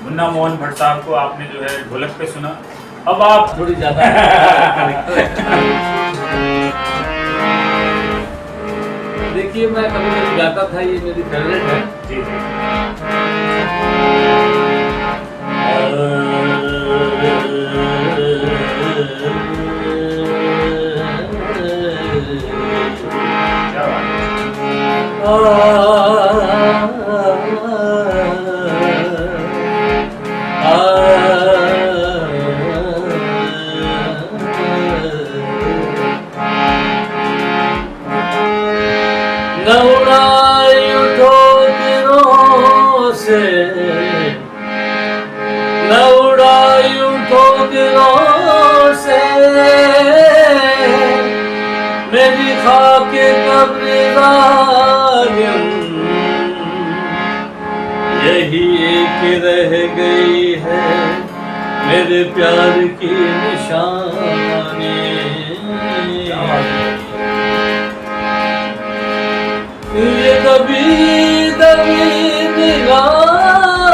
मुन्ना मोहन भट्ट साहब को आपने जो है ढोलक पे सुना, अब आप थोड़ी ज्यादा देखिए, मैं कभी कभी गाता था, ये मेरी फेवरेट है। जी जी क्या बात है। नवरायु ठोकरों से, नवरायु ठोकरों से मेरी खाके कब्र जालिम, यही एक रह गई है मेरे प्यार की निशानी। ये दबी दबी निगाहें,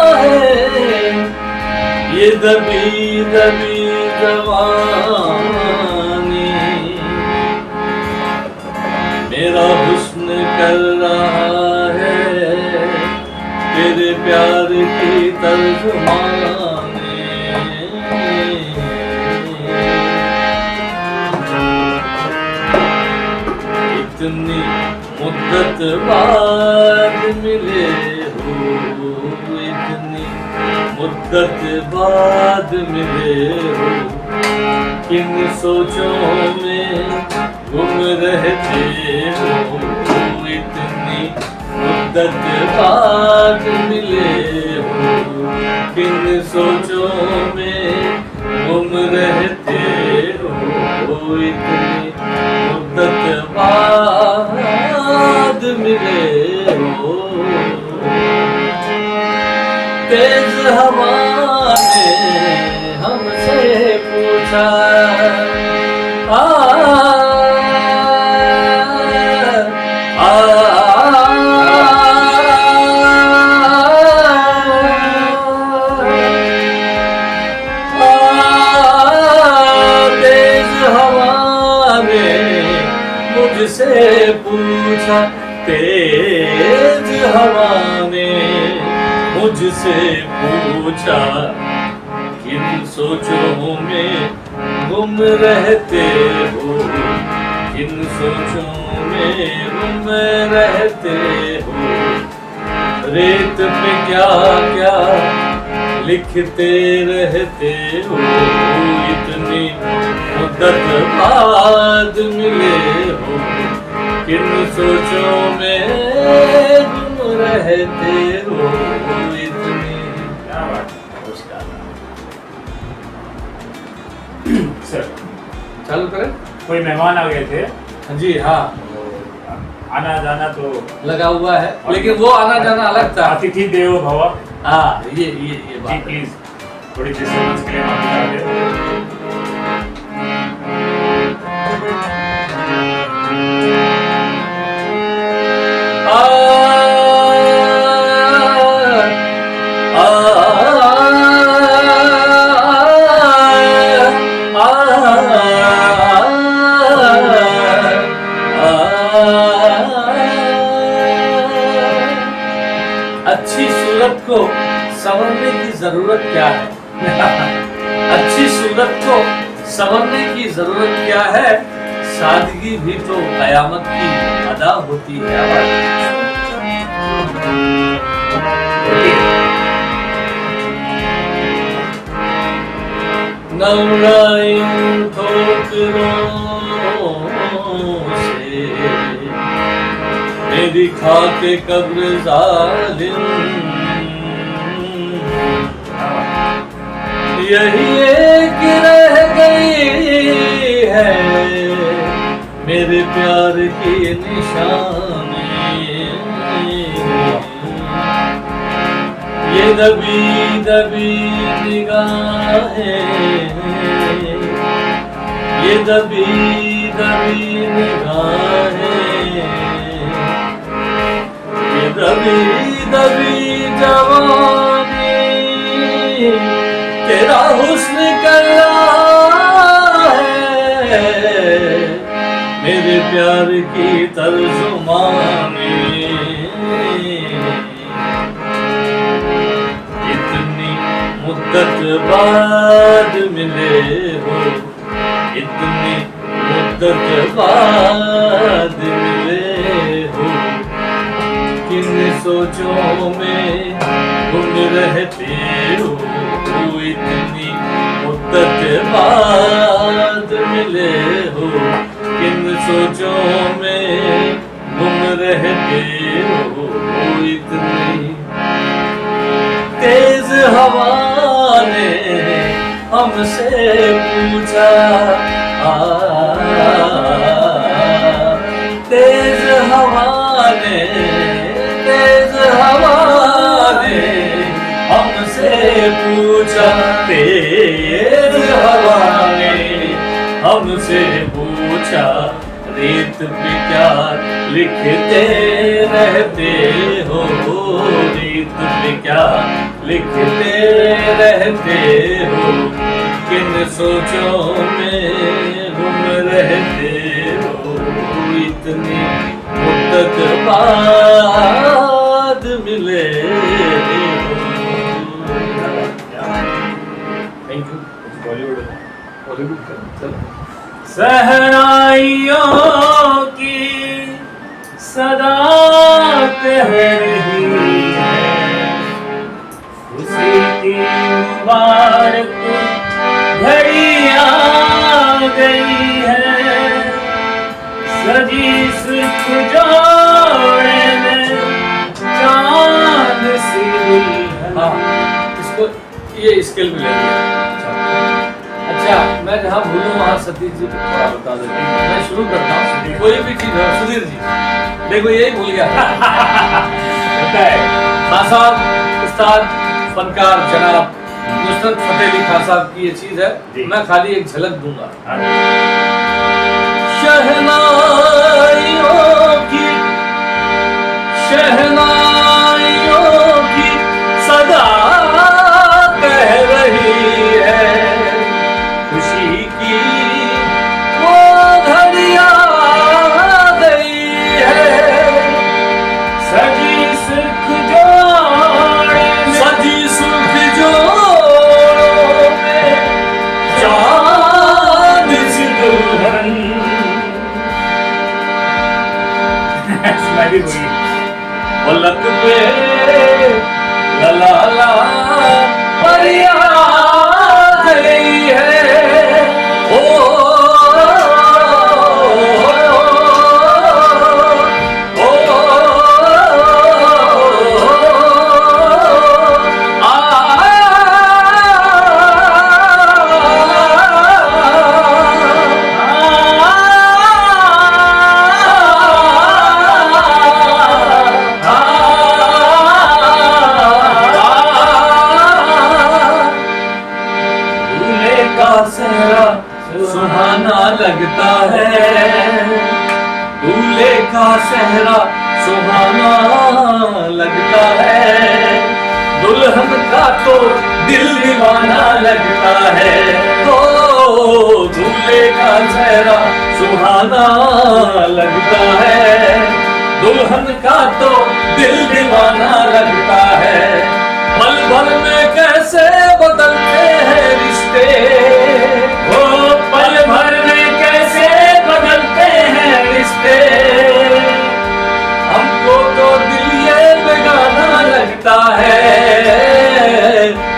ये दबी दबी जवानी, मेरा हुस्न कर रहा है तेरे प्यार की तर्जुमानी। इतनी मुद्दत बाद मिले हो, इतनी मुद्दत बाद मिले हो, किन सोचों में गुम रहते हो, इतनी मुद्दत बाद मिले हो, किन सोचों में गुम रहते हो, इतनी मुद्दत बाद मिले हो। तेज हवा ने हमसे पूछा, आ, आ, तेज हवा ने मुझसे पूछा, तेज हवा ने मुझसे पूछा, किन सोचों में गुम रहते हो, किन सोचों में गुम रहते हो, रेत पे क्या क्या लिखते रहते हो, इतनी मुद्दत बाद मिले हो, किन सोचों में गुम रहते हो, इतनी। क्या बात है। सर चालू करें? कोई मेहमान आ गए थे, जी हाँ, आना जाना तो लगा हुआ है, लेकिन वो आना जाना अलग था। अतिथि देवो भव। हाँ, ये जी बात है। प्लीज थोड़ी डिस्टर्बेंस के लिए माफी चाहते अच्छी सूरत को संवरने की जरूरत क्या है? अच्छी सूरत को संवरने की जरूरत क्या है? सादगी भी तो कयामत की अदा होती है। नवराइन ठोकरों से मेरी खाके कब्र जालिम, यही एक रह गई है मेरे प्यार की निशानी। ये दबी दबी निगाहें, ये दबी दबी निगाहें, ये दबी दबी जवानी, हुस्न कल्ला है मेरे प्यार की तर्जुमानी। इतनी मुद्दत बाद मिले हो, इतनी मुद्दत बाद मिले हो, किन सोचों में गुम रहते हो। इतनी मुद्दत बाद मिले हो, किन सोचों में गुम रहते हो। इतनी तेज हवा ने हमसे पूछा, तेज हवा ने हमसे पूछा, तेज हवा ने हमसे पूछा, रेत पे क्या लिखते रहते हो। रेत पे क्या लिखते रहते हो, किन सोचों में गुम रहते हो। इतनी मुद्दत बाद मिले हो। Thank you. बॉलीवुड चलो। सहराइयों की सदा कह रही है, उसी की मुबारक घड़ी आ गई है। सजी सुख जोड़े में चांद सी दुल्हन। हाँ, इसको ये स्केल में लेंगे। अच्छा, मैं जहाँ भूलूं वहाँ सतीश जी को थोड़ा बता देता हूँ। मैं शुरू करता हूँ, कोई भी चीज हो। सुधीर जी देखो, यही भूल गया होता है। खान साहब उस्ताद फनकार जनाब नुसरत फतेह अली खान साहब की ये चीज है, मैं खाली एक झलक दूंगा। शहनाइयों की सदा कह रही है, खुशी की वो घड़ी आ गई है। सजी सुख जोड़े में सजी सुख जोड़ों में चांद सी दुल्हन। स्माइली हुई। पलक पे लला परिया गई है। ओ सुहाना लगता है, दूल्हे का सेहरा सुहाना लगता है। दुल्हन का तो दिल दीवाना लगता है। ओ दूल्हे का सेहरा सुहाना लगता है, दुल्हन का तो दिल दीवाना लगता है। पल भर में कैसे बदलते हैं रिश्ते, वो पल भर में कैसे बदलते हैं रिश्ते। हमको तो दिल ये बेगाना लगता है,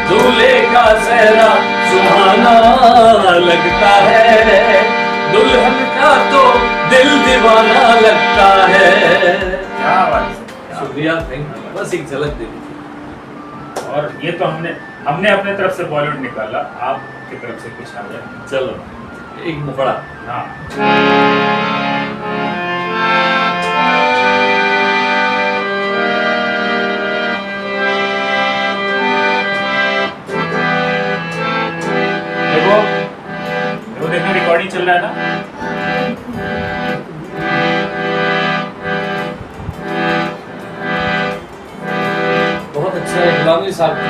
दूल्हे का सेहरा सुहाना लगता है, दुल्हन का तो दिल दीवाना लगता है। क्या बात है। शुक्रिया, थैंक यू। बस एक झलक दे दीजिए। और ये तो हमने अपने तरफ से बॉलीवुड निकाला, आपकी तरफ से कुछ आ जाए। चलो एक मुखड़ा। हाँ, देखो देखो रिकॉर्डिंग चल रहा है ना। बहुत अच्छा है, गुलामी साहब की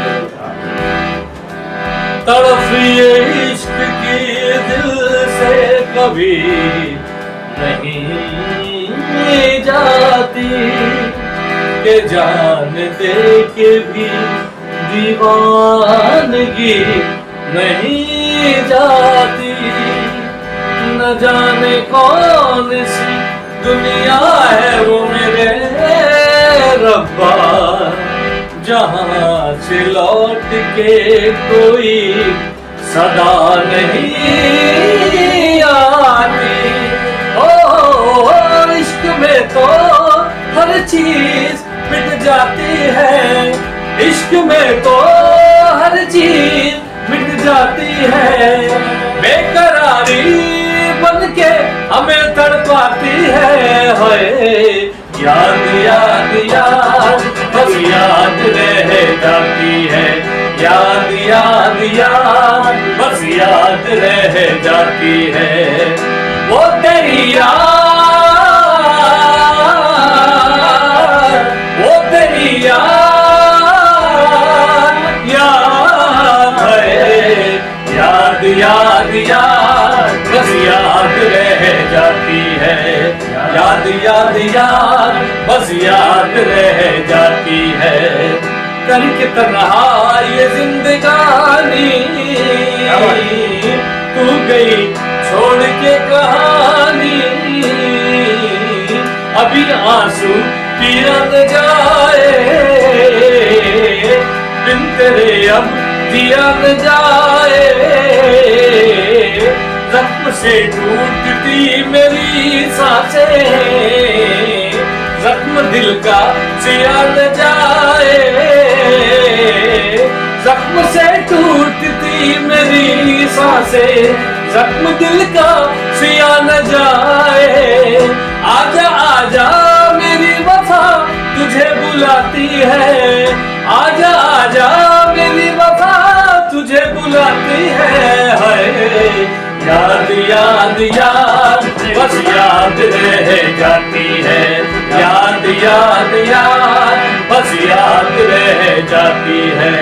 तड़फ ये इश्क की दिल से कभी नहीं जाती, के जान दे के भी दीवानगी नहीं जाती। न जाने कौन सी दुनिया है वो मेरे रब्बा, जहां से लौट के कोई सदा नहीं आती। ओ इश्क में तो हर चीज मिट जाती है, इश्क में तो हर चीज मिट जाती है। बेकरारी बनके हमें तड़पाती है, हाय याद याद याद बस याद रह जाती है, याद याद याद बस याद रह जाती है। वो तेरी याद, वो तेरी याद, याद है, याद याद याद बस याद रह जाती है, याद याद याद बस याद रह जाती है। करके तन्हा ये जिंदगानी तू गई छोड़ के कहानी, अभी आंसू पिया न जाए, बिन तेरे अब दिया न जाए। जख्म से टूटती मेरी सांसें, जख्म दिल का सिया न जाए, जख्म से टूटती मेरी सांसें, जख्म दिल का सिया न जाए। आजा आजा मेरी वफा तुझे बुलाती है, आजा आजा मेरी वफा तुझे बुलाती है, हाय याद याद याद बस याद रह जाती है, याद याद याद बस याद रह जाती है।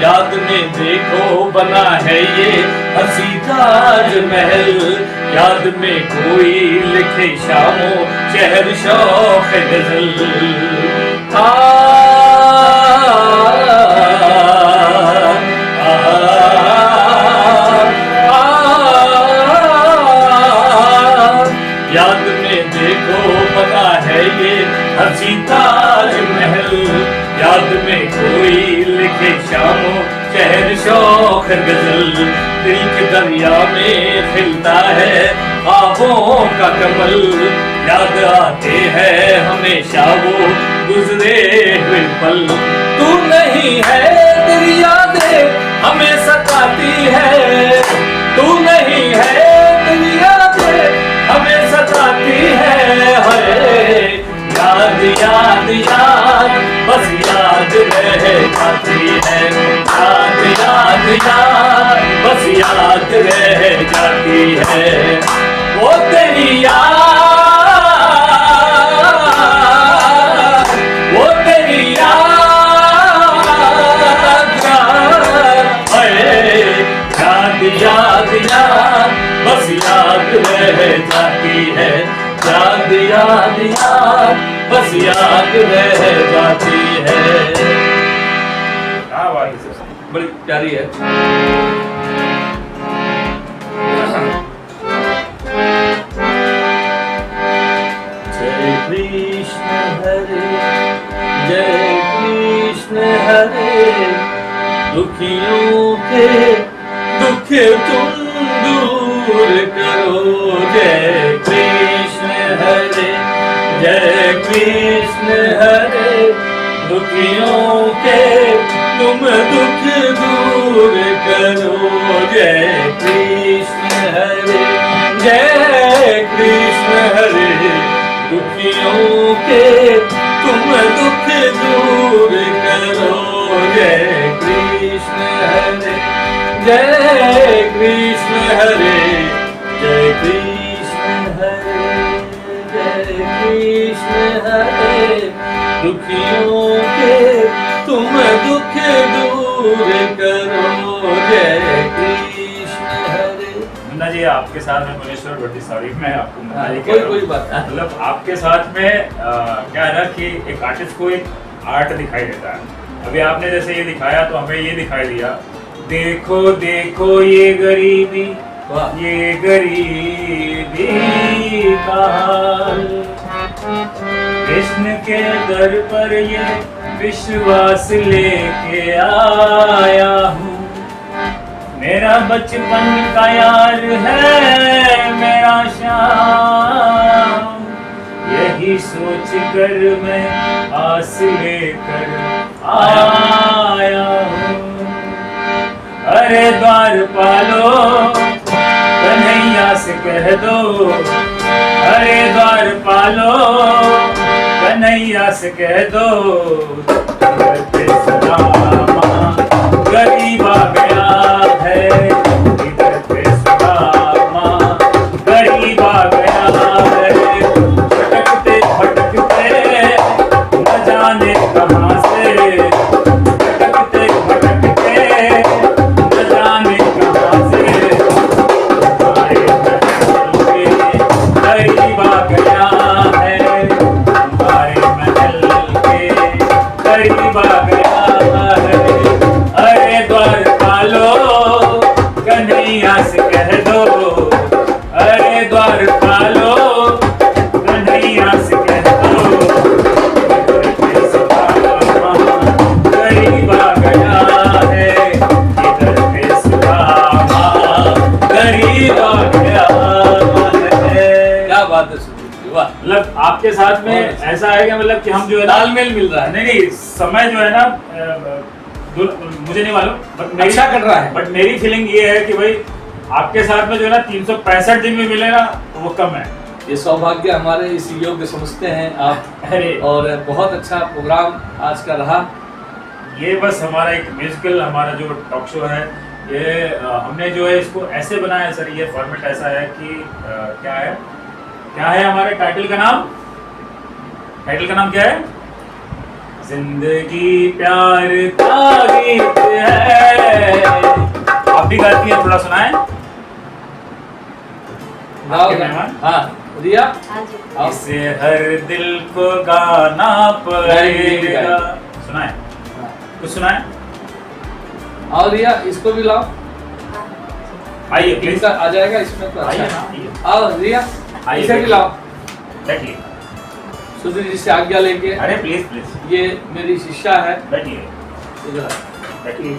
याद में देखो बना है ये हंसी ताजमहल, याद में कोई लिखे शामो शहर शौक गजल। याद में देखो बना है ये हंसी ताजमहल, याद में कोई लिखे शामो शहर शौक गजल। दिल के दरिया में खिलता है ख्वाबों का कमल, याद आते हैं हमेशा वो गुजरे हुए पल। तू नहीं है तेरी यादें हमें सताती है, तू नहीं है तेरी यादें हमें सताती है, हाय याद याद याद बस याद रह जाती है, याद याद याद बस याद रह जाती है। वो तेरी याद, वो तेरी याद, याद याद याद बस याद रह जाती है, याद याद याद बस याद रह जाती है। क्या बात है सर, बड़ी प्यारी है। जय कृष्ण हरे, जय कृष्ण हरे, दुखियों के दुख तुम दूर करो। जय कृष्ण हरे, जय कृष्ण हरे, दुखियों के तुम दुख दूर करो। जय कृष्ण हरे, जय कृष्ण हरे, दुखियों के तुम दुख दूर करो। जय कृष्ण हरे, जय कृष्ण हरे, जय कृष्ण हरे, जय कृष्ण हरे, दुखियों के तुम दुख दूर करो। जय जी आपके साथ में मुनीश्वर भट्टी, सॉरी मैं आपको मनाली कह कोई रहा हूँ। कोई बात नहीं। मतलब आपके साथ में क्या है ना कि एक आर्टिस्ट को एक आर्ट दिखाई देता है। अभी आपने जैसे ये दिखाया तो हमें ये दिखाई दिया, देखो देखो ये गरीबी, वाह। ये गरीबी का हाल, कृष्ण के दर पर ये विश्वास लेके आया हूँ, मेरा बचपन का यार है मेरा श्याम, यही सोच कर मैं आस लेकर आया हूँ। अरे द्वार पालो कन्हैया से कह दो, अरे द्वार पालो कन्हैया से कह दो, गरीब आ गया है, इधर पे सुदामा गरीब आ गया है, भटकते भटकते न जाने कहाँ से, भटकते भटकते न जाने कहाँ से, हमारे महल के गरीब आ गया है, हमारे महल के गरीब आ गया है। अरे द्वार पालो कन्हैया से कह दो, अरे द्वार पालो कन्हैया से कह दो, गरीब आ गया है, इधर पे सुदामा गरीब आ गया है। क्या बात है सुधीर जी, वाह। मतलब आपके साथ में ऐसा है कि मतलब कि हम जो है ना, तालमेल मिल रहा है। नहीं नहीं समय जो है ना मुझे नहीं मालूम, बट अच्छा कर रहा है। बट मेरी फीलिंग ये है कि भाई आपके साथ में जो है ना 365 दिन भी मिले ना तो वो कम है। ये सौभाग्य हमारे इस योग्य समझते हैं आप। अरे और बहुत अच्छा प्रोग्राम आज का रहा। ये बस हमारा एक म्यूजिकल हमारा जो टॉक शो है, ये हमने जो है इसको ऐसे बनाया है सर, ये फॉर्मेट ऐसा है कि क्या है हमारे टाइटल का नाम क्या है? जिंदगी प्यार का गीत है। आप भी गाती हैं, थोड़ा सुनाएं। गाओ आपके ना। मेहमान। हाँ रिया हाँ जी। आओ। इसे हर दिल को गाना पड़ेगा। सुनाएं, कुछ सुनाएं। आओ रिया, इसको भी लाओ। आइए प्लीज, इसका आ जाएगा इसमें तो आइए अच्छा। ना, आइए आओ रिया, आइए, इसे भी बैठिए। लाओ। बैठिए। सुधीर जी से आज्ञा लेके। अरे प्लीज प्लीज ये मेरी शिष्या है। बैठिए इधर आ। बैठिए।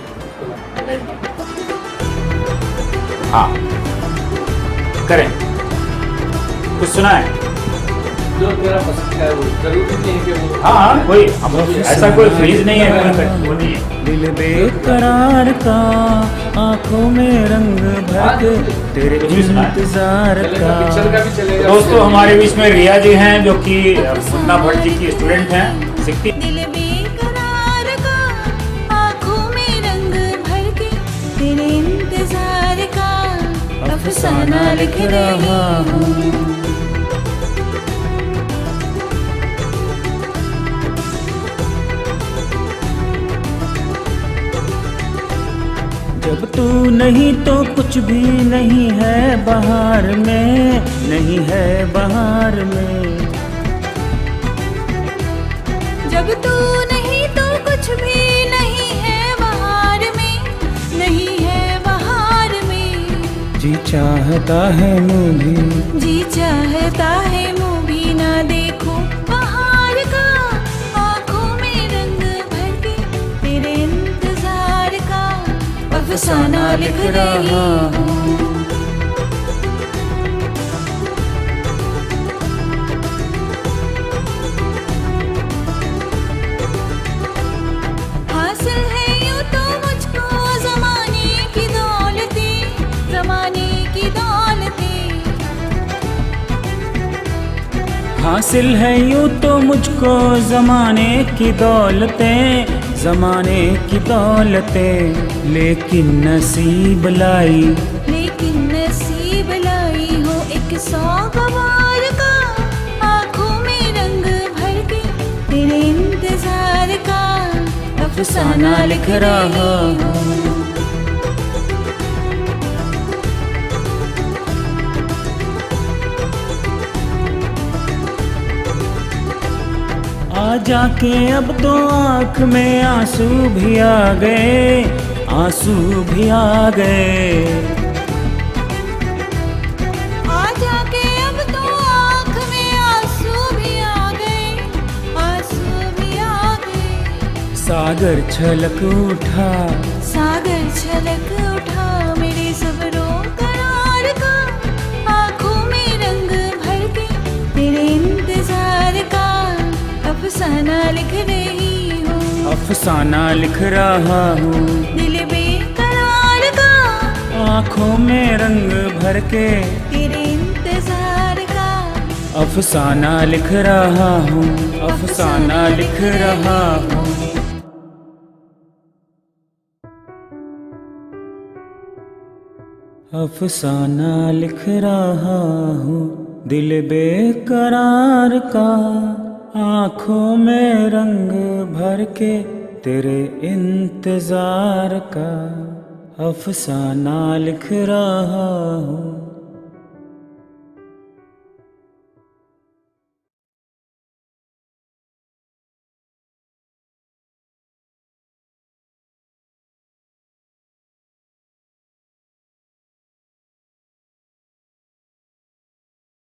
हाँ करें, कुछ सुनाएं। जो मेरा पसंद का है वो जरूरी नहीं है कि वो। हाँ कोई ऐसा कोई फ्रीज नहीं है, वो नहीं है। दिल बेकरार का आंखों में रंग भर के तेरे इंतजार चलेगा, पिक्चर का भी चलेगा। दोस्तों हमारे बीच में रिया जी हैं जो कि मुन्ना भट्ट जी की स्टूडेंट हैं, सिक्ती। दिल बेकरार का आँखों में रंग भर के तेरे इंतजार का अफसाना लिख रहा हूँ। जब तू नहीं तो कुछ भी नहीं है बहार में, नहीं है बहार में। जब तू नहीं तो कुछ भी नहीं है बहार में, नहीं है बहार में। जी चाहता है मुँह भी, जी चाहता है मुँह भी ना देखो बहार का, आँखों में रंग भर के तेरे इंतजार का अफसाना लिख रही हूँ। हासिल है यूं तो मुझको ज़माने की दौलतें, ज़माने की दौलतें। हासिल है यूं तो मुझको ज़माने की दौलतें, ज़माने की दौलतें। लेकिन नसीब लाई, लेकिन नसीब लाई हो एक सौगवार का, आँखों में रंग भर के तेरे इंतजार का अफसाना लिख रहा हूँ। जाके अब तो आँख में आंसू भी आ गए, आंसू भी आ गए। आ जाके अब तो आँख में आंसू भी आ गए, आंसू भी आ गए। सागर छलक उठा, सागर छलक उठा मेरे सब्रों करार का, आँखों में रंग भर के तेरे इंतजार का अफसाना लिख रही हूँ, अफसाना लिख रहा हूँ। दिल बेकरार का आँखों में रंग भर के तेरे इंतजार का अफसाना लिख रहा हूँ, अफसाना लिख रहा हूँ। अफसाना लिख रहा हूँ दिल बेकरार का, आँखों में रंग भर के तेरे इंतजार का अफसाना लिख रहा हूँ।